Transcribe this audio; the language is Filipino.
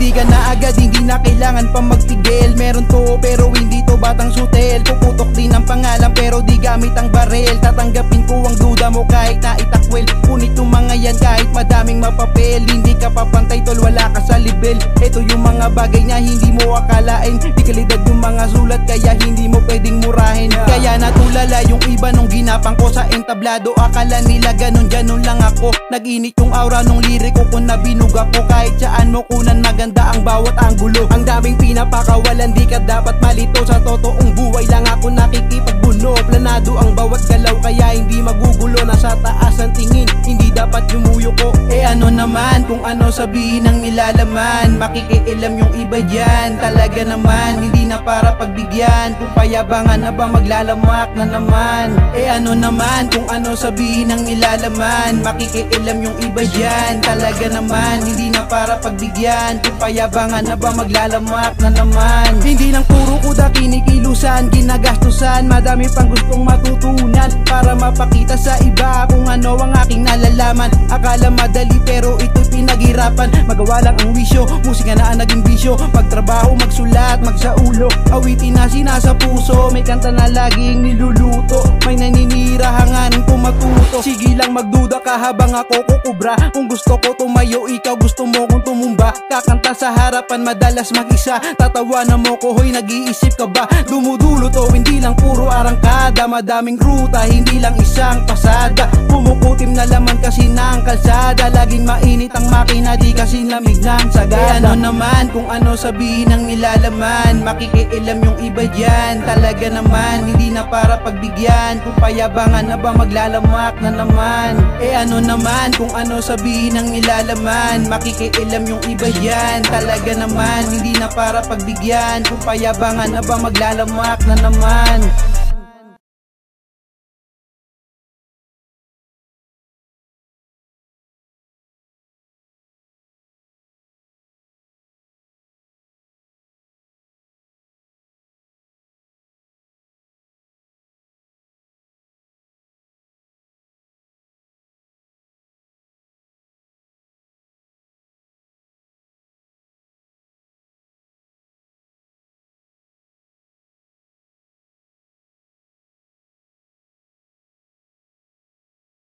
Di ka na agad, hindi na kailangan pa magtigil. Meron to pero hindi to batang sutel. Puputok din ang pangalan pero di gamit ang baril. Tatanggapin ko ang duda mo kahit na itakwil. Ngunit yung mga yan kahit madaming mapapel, hindi ka papantay tol, wala ka sa level. Ito yung mga bagay na hindi mo akalain. Di kalidad yung mga sulat kaya hindi mo pwedeng murahin. Kaya natulala yung iba nung ginapang ko sa entablado. Akala nila ganun lang ako. Nag-init yung aura nung liriko ko na binug ako. Kahit saan mo kunan maganda ang bawat anggulo. Ang daming pinapakawalan, di ka dapat malito. Sa totoong buhay lang ako nakikipagbuno. Planado ang bawat galaw kaya hindi magugulo. Nasa taas ang tingin, hindi dapat yumuyo ko. Ano naman kung ano sabihin ng nilalaman. Makikialam yung iba dyan. Talaga naman hindi na para pagbigyan. Kung payabangan na ba maglalamak na naman. Ano naman kung ano sabihin ng nilalaman. Makikialam yung iba dyan. Talaga naman hindi na para pagbigyan. Kung payabangan na ba maglalamak na naman. Hindi lang puro kuda kinikilusan, ginagastusan. Madami pang gustong matutunan para mapakita sa iba kung ano ang aking nalalaman. Akala madali pero ito'y pinaghirapan. Magawa lang ang wisyo, musika na ang naging bisyo. Pagtrabaho, magsulat, magsaulo, awitin na sinasa puso. May kanta na laging niluluto, may naninira hanganin ko matuto. Sige lang magduda ka habang ako kukubra. Kung gusto ko tumayo, ikaw gusto mo kung tumumba. Kakanta sa harapan, madalas mag-isa. Tatawanan mo ko, hoy nag-iisip ka ba? Dumudulot o hindi lang puro arangkada. Madaming ruta, hindi lang isang pasada. Pumuputim na laman kasi ng kalsada. Laging mainit ang makina, di kasi lamig ng sagada. Ano naman kung ano sabihin ng nilalaman. Makikialam yung iba dyan. Talaga naman hindi na para pagbigyan. Kung payabangan na ba maglalamak na naman. Ano naman kung ano sabihin ng nilalaman. Makikialam yung iba dyan. Talaga naman hindi na para pagbigyan. Kung payabangan na ba maglalamak na naman.